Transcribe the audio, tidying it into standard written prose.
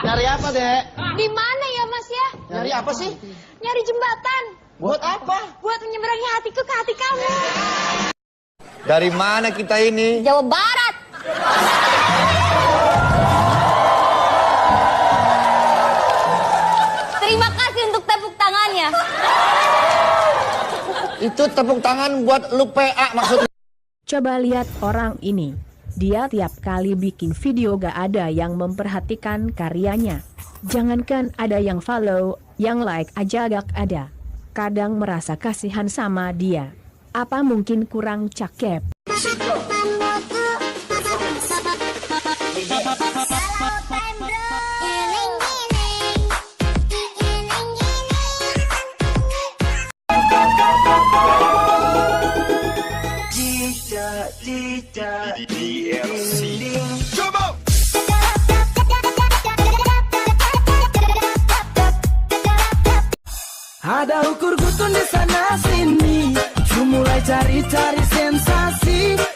Nyari apa, Dek? Di mana ya, Mas ya? Nyari apa sih? Nyari jembatan. Buat apa? Buat menyeberangi hatiku ke hati kamu. Dari mana kita ini? Jawa Barat. Terima kasih untuk tepuk tangannya. Itu tepuk tangan buat lu PA maksudnya. Coba lihat orang ini. Dia tiap kali bikin video gak ada yang memperhatikan karyanya. Jangankan ada yang follow, yang like aja gak ada. Kadang merasa kasihan sama dia. Apa mungkin kurang cakep? Ada ukur gutun di sana sini, mulai cari-cari sensasi.